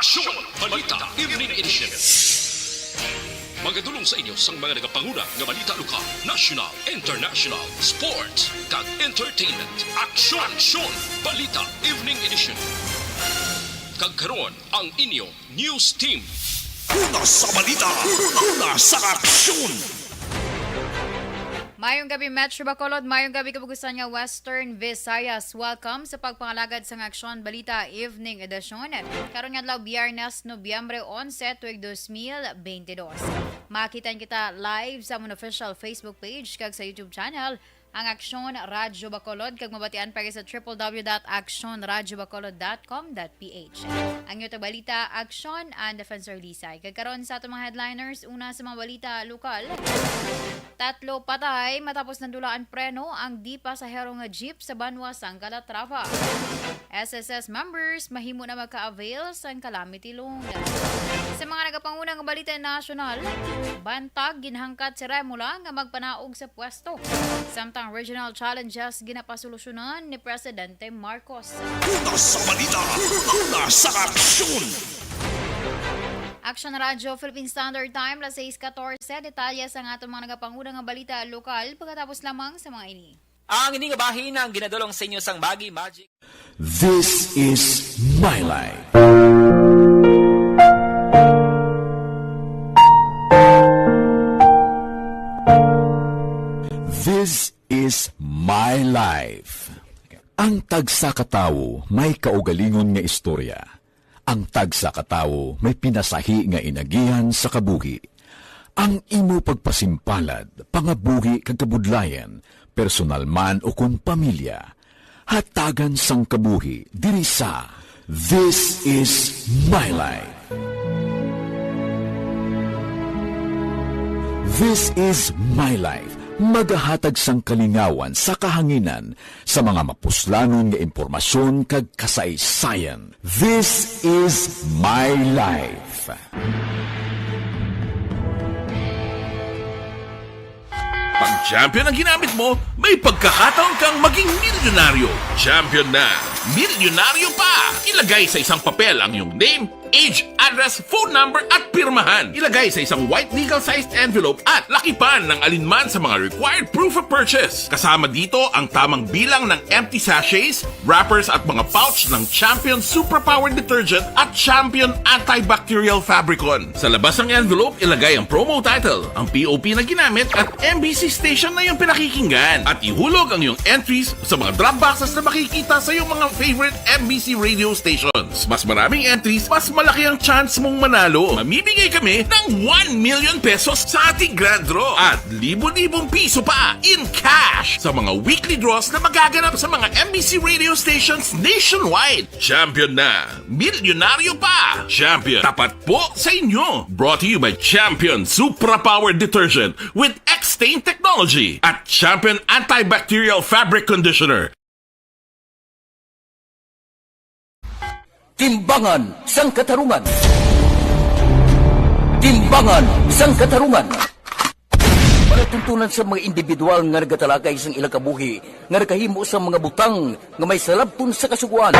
Aksyon! Balita Evening Edition. Magadulong sa inyo sang mga nagapanguna nga balita lokal, national, international, sports, kag entertainment. Aksyon! Balita Evening Edition. Kag karon ang inyo news team. Una sa balita, una sa aksyon. Mayong gabi Metro Bacolod, mayong gabi kabugusan nga Western Visayas. Welcome sa pagpangalagad sa Aksyon Balita Evening Edition. Karon nga adlaw Biyernes, Nobyembre 11, tuig 2022. Makitan kita live sa among official Facebook page kag sa YouTube channel ang Aksyon Radyo Bacolod kag mabatian pa sa www.actionradyobacolod.com.ph. Ang iyong balita, Aksyon and Defensor Lisay. Kag karon sa atong mga headliners, una sa mga balita lokal. 3 patay matapos nandulaan preno ang di pasahero nga jeep sa Banwa sang Calatrava. SSS members mahimo na magka-avail sa calamity loan. Sa mga nagapanguna nga balita nasyonal, bantag ginhangkat si Remula nga magpanaog sa pwesto. Samtang regional challenges ginapasolusyonan ni Presidente Marcos. Una sa balita, una sa aksyon. Action Radio Philippine Standard Time, las 6:14. Detalye sa atong mga nagapanguna nga balita lokal pagkatapos lamang sa mga ini. Ang ini nga bahin ang ginadulong sa inyo sang Bagi Magic. This is my life. This is my life. Ang tagsa katawo may kaugalingon nga istorya. Ang tagsa katawo may pinasahi nga inagihan sa kabuhi. Ang imo pagpasimpalad, pangabuhi kag kabudlayan, personal man o kun pamilya, hatagan sang kabuhi diri sa This is my life. This is my life. Magahatag sang kalingawan sa kahanginan sa mga mapuslanon nga impormasyon kag kasaysayan. This is my life. Pag champion ang ginamit mo, may pagkakataon kang maging milyonaryo. Champion na, milyonaryo pa! Ilagay sa isang papel ang iyong name, age, address, phone number at pirmahan. Ilagay sa isang white legal-sized envelope at lakipan ng alinman sa mga required proof of purchase. Kasama dito ang tamang bilang ng empty sachets, wrappers at mga pouch ng Champion Superpower Detergent at Champion Antibacterial Fabricon. Sa labas ng envelope, ilagay ang promo title, ang POP na ginamit at MBC station na yung pinakikinggan. At ihulog ang iyong entries sa mga drop boxes na makikita sa iyong mga favorite MBC radio stations. Mas maraming entries, mas malaki ang chance mong manalo. Mamimigay kami ng 1 million pesos sa ating grand draw at libo-libong piso pa in cash sa mga weekly draws na magaganap sa mga MBC radio stations nationwide. Champion na, milyonaryo pa. Champion, tapat po sa inyo. Brought to you by Champion Superpower Detergent with X-Stain Technology at Champion Antibacterial Fabric Conditioner. Timbangan sang katarungan. Timbangan sang katarungan. Panatuntunan sa mga individual nga nagatalagay sang ilang kabuhi nga nakahimo sa mga butang nga may salabton sa kasuguan.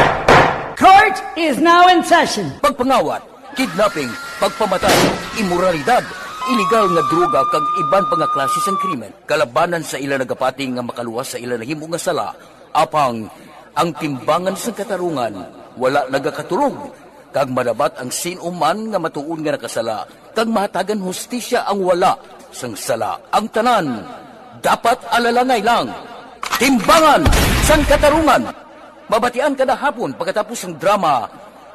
Court is now in session. Pagpangawat, kidnapping, pagpamatay, imoralidad, iligal nga droga kag iban pa nga klase sang krimen. Kalabanan sa ilang nagapating nga makaluwas sa ilang nahimo nga sala. Apang ang timbangan sang katarungan wala nagakatulog, kag madabat ang sinuman nga matuon nga nakasala, kag mahatagan hustisya ang wala sang sala. Ang tanan, dapat alalangay lang. Timbangan sang katarungan. Mabatian kada hapon pagkatapos ng drama,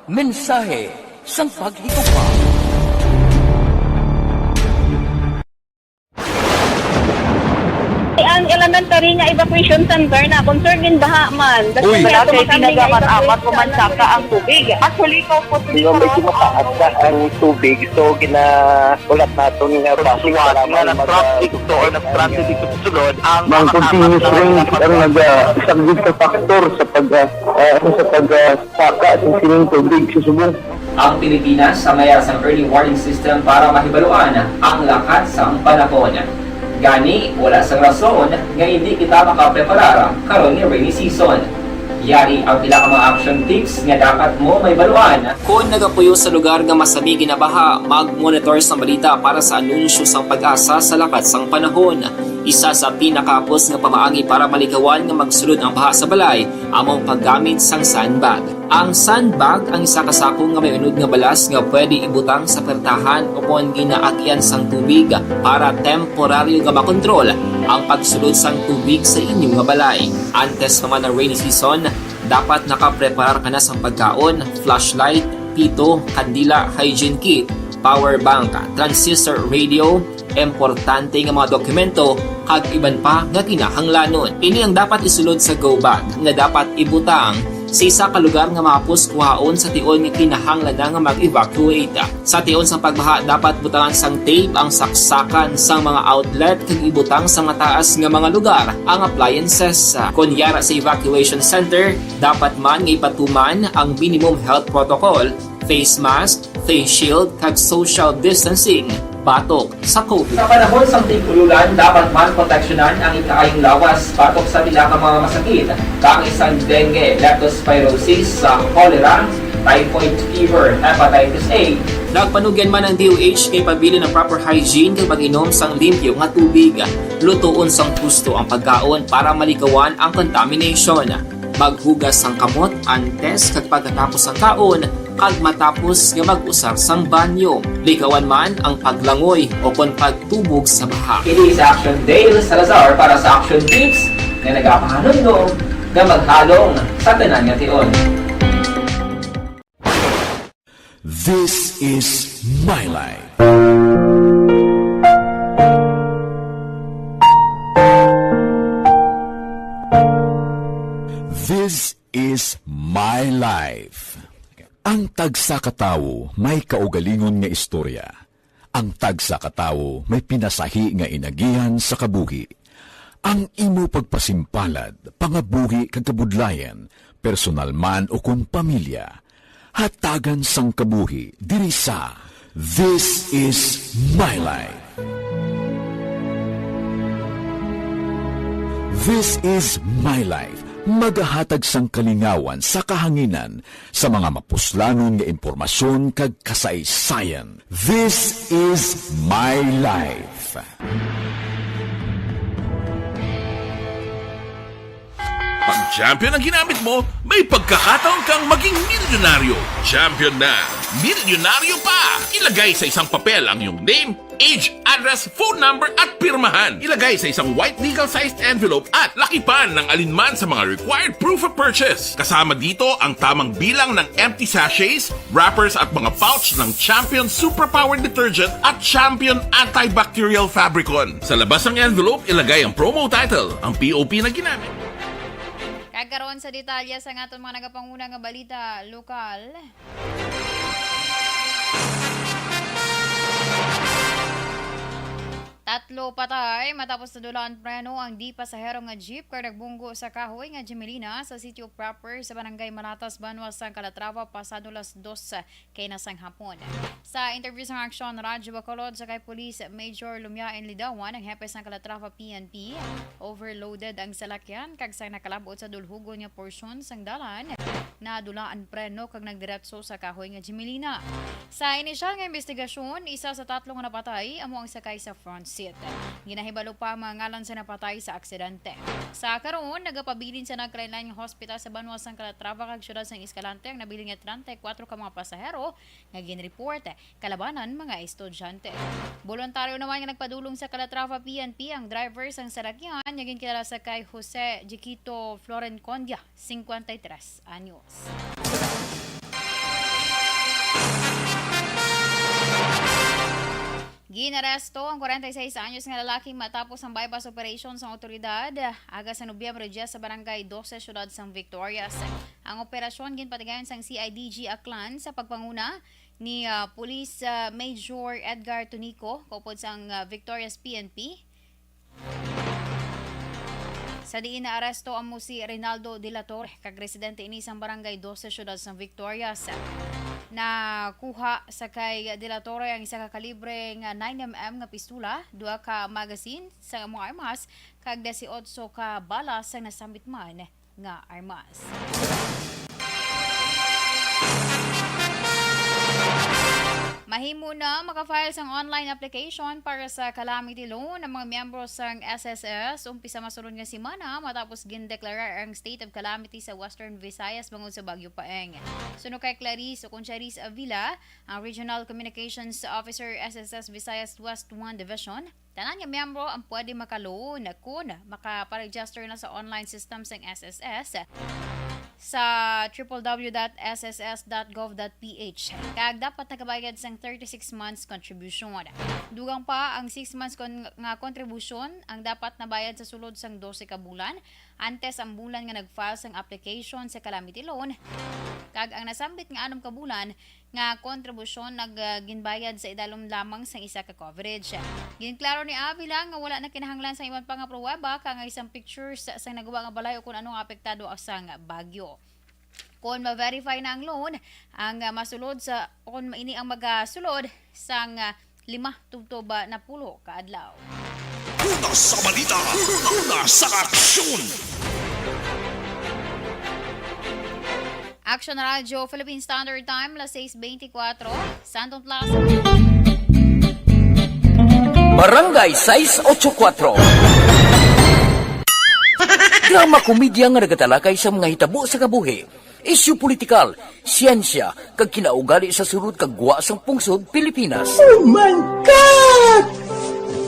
mensahe sang paghigugma. Ang elementary nga evacuation center na concern din baha man. Uy, dati pinagamat-amat kumansaka ang tubig. Actually, ko po Hindi mo medyo mataas na ang tubig. So, ulat nato nga basiwala nga ng traffic to or nag-traffic dito sa sulod. Ang continuous rain ang isang good factor sa pagsaka at sining tubig sa subong. Ang Pilipinas sa mayas ng early warning system para mahibaluan ang lakas ng panahon. Gani, wala sang rason nga hindi kita makapreparar karon ni rainy season. Yari ang pila ka mga action tips nga dapat mo may baluan. Kung nagapuyo sa lugar nga masabi ginabaha, mag-monitor sa balita para sa anunsyo sang pag-asa sa lakat sang panahon. Isa sa pinakapos nga pamaagi para malikawan nga magsulod ang baha sa balay, among paggamit sang sandbag. Ang sandbag ang isa kasako nga may unod nga balas nga pwede ibutang sa pertahan upon ginaagyan sang tubig para temporaryo nga makontrol ang pagsulod sang tubig sa inyong nga balay. Antes naman ng rainy season, dapat nakapreparar ka na sang pagkaon, flashlight, pito, kandila, hygiene kit, power bank, transistor radio, importante nga mga dokumento kag iban pa nga kinahanglanon. Ini ang dapat isulod sa go bag nga dapat ibutang sa isa ka lugar nga mapus kuhaon sa tion nga kinahanglan nga mag-evacuate. Sa tion sa pagbaha dapat butangan sang tape ang saksakan sang mga outlet kag ibutang sa mataas nga mga lugar ang appliances. Kunyara sa evacuation center, dapat man nga ipatuman ang minimum health protocol, face mask, face shield kag social distancing batok sa COVID. Sa panahon sa tig-ululan, dapat man proteksyonan ang ikaayong lawas batok sa pila ka mga masakit, kang isang dengue, leptospirosis, cholera, typhoid fever, hepatitis A. Nagpanugyan man ang DOH kay pabili ng proper hygiene kay pag-inom sang limpyo nga tubig. Lutuon sang gusto ang pagkaon para malikawan ang contamination. Maghugas sang kamot antes kag pagkatapos ang kaon kag matapos nga mag-usar sang banyo. Likawan man ang paglangoy o kon pagtubog sa baha. Kini sa Action Dale Salazar para sa action tips na nagapahanundong nga maghalong sa tanan nga tion. This is My Life. This is My Life. Ang tagsa katawo may kaugalingon nga istorya. Ang tagsa katawo may pinasahi nga inagihan sa kabuhi. Ang imo pagpasimpalad, pangabuhi kag kabudlayan, personal man o kun pamilya, hatagan sang kabuhi diri sa This is My Life. This is My Life. Magahatag sang kalingawan sa kahanginan sa mga mapuslanon nga impormasyon kag kasaysayan. This is My Life. Pag champion ang ginamit mo, may pagkakataon kang maging milyonaryo. Champion na, milyonaryo pa! Ilagay sa isang papel ang iyong name, age, address, phone number at pirmahan. Ilagay sa isang white legal-sized envelope at lakipan ng alinman sa mga required proof of purchase. Kasama dito ang tamang bilang ng empty sachets, wrappers at mga pouch ng Champion Superpower Detergent at Champion Antibacterial Fabricon. Sa labas ng envelope, ilagay ang promo title, ang POP na ginamit. Kagaroon sa detalya sa aton mga nagapanguna nga balita lokal. Tatlo patay matapos nadulaan preno ang di pasahero nga jeep kar nagbunggo sa kahoy nga Gemelina sa sitio proper sa barangay Manatas, Banwas, sang Calatrava pasado las 2 kay nasang hapon. Sa interview sa Aksyon Radyo Bacolod sa kay Police Major Lumiain Lidawan ang hepe sang Calatrava PNP, overloaded ang salakyan kag sang nakalabot sa dulhugon nga porsyon sang dalan na dulaan preno kag nagdiretso sa kahoy nga Gemelina. Sa inisyal nga investigasyon, isa sa tatlo nga napatay amo ang sakay sa front seat. Ginahibalo pa ang mga ngalan sa napatay sa aksidente. Sa karon, nagapabilin sa Nagkalain Hospital sa Banwas sang Calatrava kag syudad sang Escalante ang nabiling nga 34 ka mga pasahero nga ginreport kalabanan mga estudyante. Voluntaryo naman nga nagpadulong sa Calatrava PNP ang driver sang salakyan nga ginkilala sa kay Jose Jiquito Florencondia, 53 anyos. Ginaresto ang 46 anyos nga lalaki matapos ang bypass operation sa otoridad aga sa Nobyembre 10 sa barangay 12 syudad sang Victorias. Ang operasyon ginpatigayon sang CIDG Aklan sa pagpanguna ni Police Major Edgar Tunico kaupod sang Victorias PNP. Sa diin na aresto amo si Rinaldo De La Torre kag residente ini sang barangay 12 syudad sang Victorias. Na kuha sa kay De La Torre ang isa ka kalibre nga 9mm nga pistola, 2 ka magazine sa mga armas kag 18 ka bala sa nasambit man nga armas. Mahimo na makafile sang online application para sa calamity loan ng mga miyembro sang SSS umpisa masunod nga semana matapos gindeklarar ang state of calamity sa Western Visayas bangod sa Bagyo Paeng. Suno kay Clarice Concharis Avila, ang Regional Communications Officer SSS Visayas West 1 Division, tanan nga miyembro ang pwede makaloan kung makaparegister na sa online system sang SSS sa www.sss.gov.ph. Kag dapat nakabayad sang 36 months contribution. Dugang pa ang 6 months nga contribution ang dapat nabayad sa sulod sang 12 ka bulan antes ang bulan nga nag-file sang application sa calamity loan. Kag ang nasambit nga 6 ka bulan nga kontribusyon nagginbayad sa idalom lamang sang isa ka coverage. Ginklaro ni Avila nga wala na kinahanglan sa iban pang pruweba kang isang pictures sa nagawa nga balay o kung anong apektado sang bagyo. Kung ma-verify na ang loan, ang masulod sa kung maini ang magasulod sang 5 tubtoba na pulo kaadlaw. Una sa balita, una sa aksyon! Action Radio, Philippine Standard Time, las 6:24, Santong Plaza. Barangay 684. Drama komedya nga nagatalakay sa mga hitabo sa kabuhi. Isyu politikal, siyensya, kag kinaugali sa sulod kag guwa sang pungsod Pilipinas. Oh my God!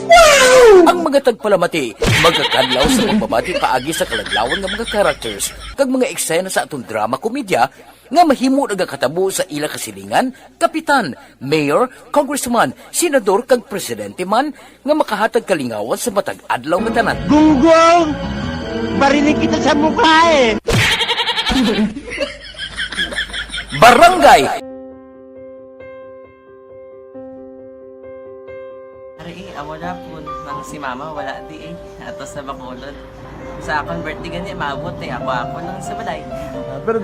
Wow! Ang mga tagpalamati, magkakadlaw sa pagbabati paagi sa kalaglawan ng mga characters kag mga eksena sa atong drama komedya nga mahimo nagakatabo sa ila kasilingan, kapitan, mayor, congressman, senador kag presidente man nga makahatag kalingawan sa matag adlaw nga tanan. Gunggong! Barinig kita sa mukha eh! Barangay amo na po nang si mama wala di ato sa Bacolod. Sa akong birthday gani maabot ako lang sa balay. Pero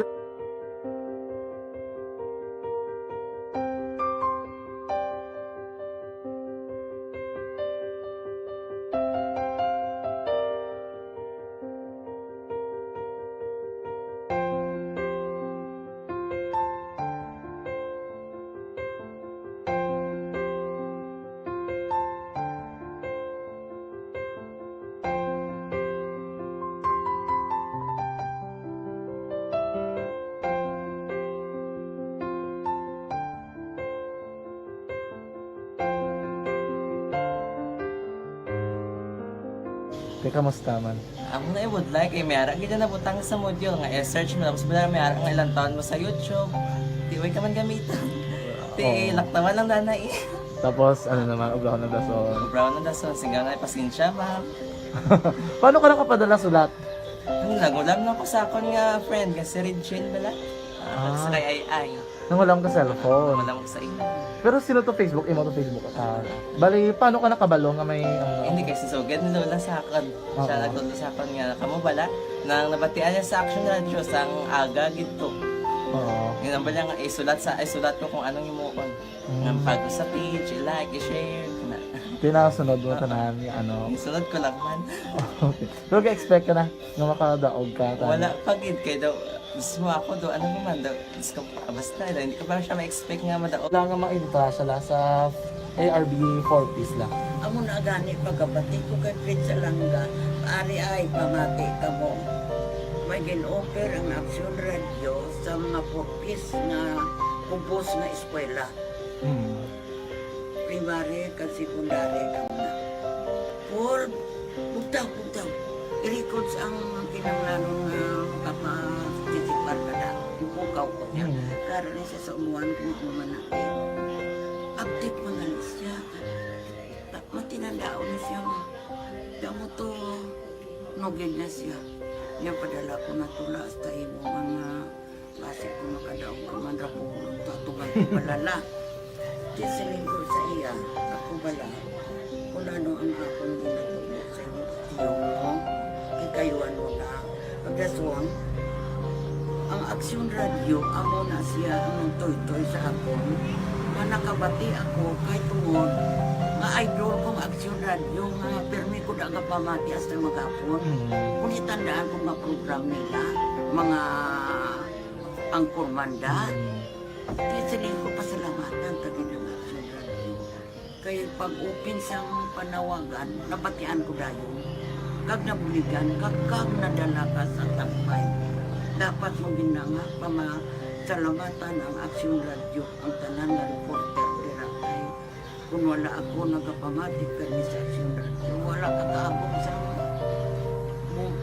kamusta man? Ako na would like mayara gid na butang sa module nga search mo tapos bala mayara nga ilang taon mo sa YouTube. Di way ka man gamitan. Ti laktawan lang danay. Tapos ano naman brown na dason. Brown na dason sigaw na pasensya ma'am. Paano ka nakapadala sulat? Nagulam na ako sa akon nga friend nga si Regine bala. Sa kay ay. Nang wala ka cellphone. Wala mo sa ina. Pero sino to Facebook? Imo to Facebook. Bali, paano ka nakabalo nga may... Hindi kasi so good nila lang sa akin. Siya nagtulo sa akin nga kamo bala nang nabatian niya sa Action Radio sang aga gito. Oo. Yun ang bala nga isulat ko kung anong imuon. Nang pag sa page, i-like, i-share. Pinasunod mo tanan ni ano. Isunod ko lang man. Okay. Pero ka-expect ka na nga makadaog ka. Wala pagid kay daw. Gusto mo ako do ano naman daw. Gusto ko basta hindi ko ba siya ma-expect nga madaog. Wala nga ma-edita siya sa ARB 4-piece lang. Amo na gani pagkabati ko kay Prince Langga. Ari ay pamati ka mo. May gin-offer ang Action Radio sa mga 4-piece na kubos na eskwela. Primary kag secondary ka na. For bugtaw. I-records ang kinanglanong kapasitikbar ka na. Ipukaw ko niya. Karoon siya sa umuan kung umanakit. Update mo na siya. Matinandao na siya. Damo to nugid na siya. Niya padala ko na tula hasta imo mga base ko makadaog ka man ra po tatugan ko balala. Tisilin ko sa iya. Ako bala. Kung ano ang akong ginagawa sa iyo mo. Kayuan mo na. Pagdaswang, ang Action Radio, amo na siya ang toy-toy sa akon. Manakabati ako kay tungod nga idol kong aksyon radyo nga permi ko daga pamati hasta magapon. Kung itandaan ko nga program nila, mga angkormanda, tisilin ko pasalamatan tagi ng aksyon radyo. Kaya pag upin sang panawagan, nabatian ko dayon. Kag nabuligan, kag nadala ka sa takpay. Dapat mo ginanga pamasalamatan ang aksyon radyo, ang tanan nga reporter dirakay. Kung wala ako nagapamatik kami sa aksyon radyo, wala kakaabong sa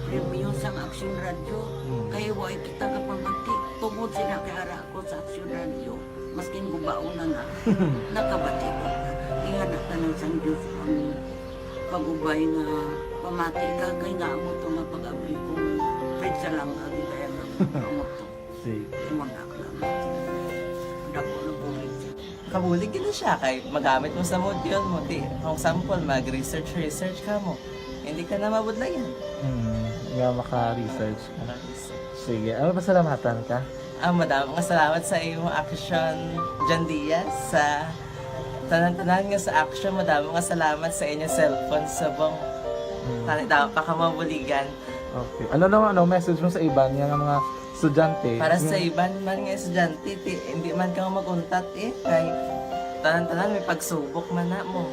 premium sa aksyon radyo. Kaya wala kita kapamatik. Tungod sila kay ara ako sa aksyon radyo. Maskin gubaon na nga, nakabatik ko na. Inga na tanong sa Diyos ang pagubay nga pamati ka. Kaya nga mo ito nga pag-abri kong Fred sa lang agi kaya nga mo ito. Imunak lang. Dako na bulig siya. Kabulig gina siya kay magamit mo sa module mo. Kung sample, mag-research ka mo. Hindi ka na mabudlayan. Nga maka-research ka. Sige, ano pasalamatan ka? Madaming salamat sa iyong action, John Diaz. Sa tanan-tanan nga sa action, madaming salamat sa inyong cellphone sa bong. Dapat pa ka mabuligan. Okay. Ano message mo sa iban nga mga estudyante? Para sa iban man nga estudyante, hindi man ka maguntat kay tanan-tanan may pagsubok man na mo.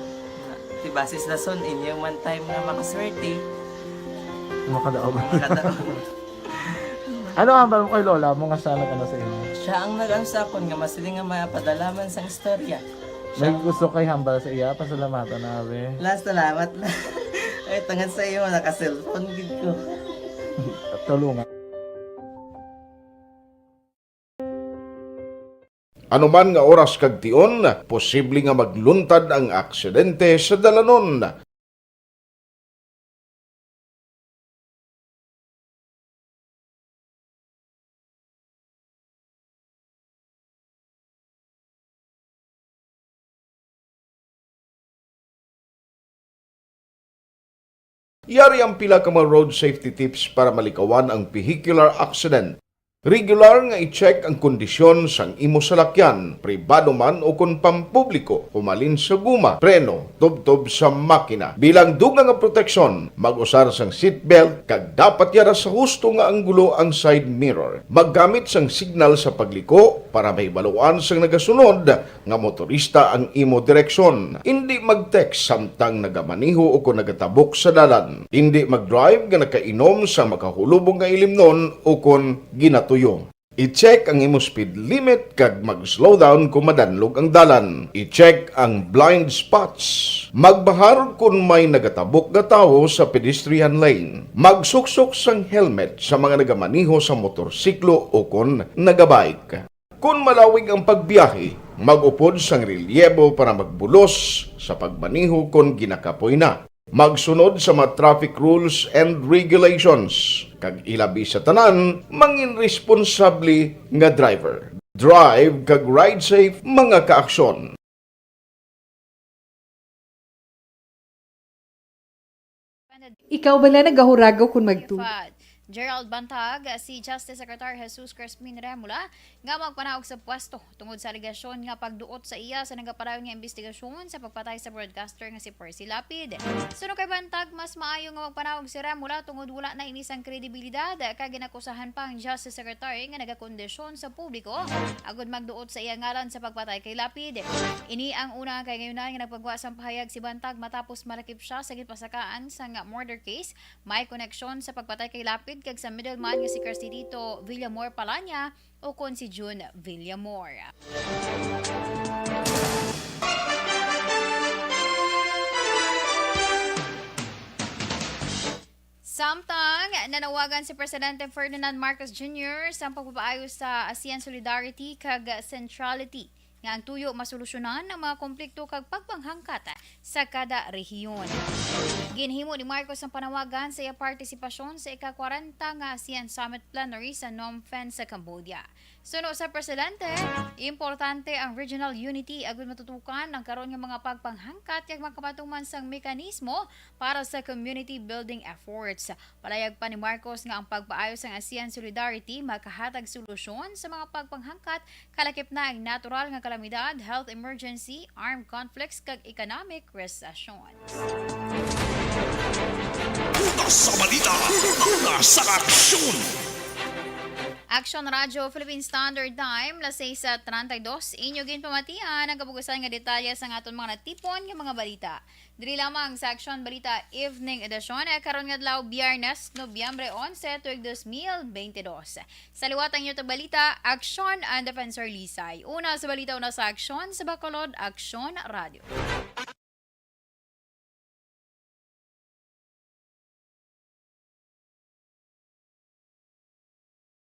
Basis na son, inyong man time nga makaswerte. Makadaog. Ano ang mo kay Lola mo nga sana ka na sa inyo? Siya ang nag-ansakon nga masiling nga mapadalaman sa istorya. May gusto kay hambal sa iya, pasalamatan nabe. Last, salamat na. Ay, tangan sa iyo, naka-cellphone gid ko. Tulungan. Anuman nga oras kag tion, posible nga magluntad ang aksidente sa dalanon. Yari ang pila ka mga road safety tips para malikawan ang vehicular accident. Regular nga i-check ang kondisyon sang imo salakyan, pribado man o kung pampubliko, pumalin sa guma, preno, tubtob sa makina. Bilang dugang nga proteksyon, mag-usar sang seatbelt, kag dapat yara sa husto nga anggulo ang side mirror. Maggamit sang signal sa pagliko para may baluan sang nagasunod nga motorista ang imo direksyon. Hindi mag-text samtang nagamaniho o kung nagatabok sa dalan. Hindi mag-drive nga nakainom sa makahulubong nga ilimnon o kung ginatuyo. I-check ang imo speed limit kag mag-slow down kung madanlog ang dalan. I-check ang blind spots. Magbahar kung may nagatabok nga tawo sa pedestrian lane. Magsuksok sang helmet sa mga nagamaniho sa motorsiklo o kung nagabike. Kung malawig ang pagbiyahe, mag-upod sang relyebo para magbulos sa pagmaniho kung ginakapoy na. Magsunod sa mga traffic rules and regulations. Kag ilabi sa tanan, mangin responsable nga driver. Drive kag ride safe mga kaaksyon. Ikaw bala nagahuragaw kung Gerald Bantag, si Justice Secretary Jesus Crispin Remula, nga magpanahog sa pwesto tungod sa aligasyon nga pagduot sa iya sa nagapadayon nga investigasyon sa pagpatay sa broadcaster nga si Percy Lapid. Suno kay Bantag, mas maayo nga magpanahog si Remula tungod wala na inisang kredibilidad kay ginakusahan pa ang Justice Secretary nga nagakondisyon sa publiko agud magduot sa iya ngalan sa pagpatay kay Lapid. Ini ang una kay ngayon nga nagpagawa sa pahayag si Bantag matapos malakip siya sa gitpasakaan sa nga murder case may koneksyon sa pagpatay kay Lapid kag sa middleman nga si Carcitito Villamor Palanya o kon si June Villamor. Samtang nanawagan si Presidente Ferdinand Marcos Jr. sa pagpapaayos sa ASEAN Solidarity kag Centrality nga ang tuyo masolusyonan ang mga konflikto kag pagpanghangkat sa kada rehiyon. Ginhimo ni Marcos ang panawagan sa iya partisipasyon sa ika-40 nga ASEAN Summit Plenary sa Phnom Penh sa Cambodia. Suno sa presidente, importante ang regional unity agud matutukan ang karon nga mga pagpanghangkat kag makapatuman sang mekanismo para sa community building efforts. Palayag pa ni Marcos nga ang pagpaayo sang ASEAN Solidarity makahatag solusyon sa mga pagpanghangkat kalakip na ang natural nga kalamidad, health emergency, armed conflicts kag economic recession. Una sa balita, una sa aksyon. Action Radio Philippine Standard Time, las 6:32. Inyo ginpamatian ang kabugusan nga detalye sa aton mga natipon nga mga balita. Diri lamang sa Action Balita Evening Edition karon nga adlaw Biyernes, Nobyembre 11, tuig 2022. Sa liwat ang inyo balita, Action and Defensor Lisay. Una sa balita, una sa Action sa Bacolod, Action Radio.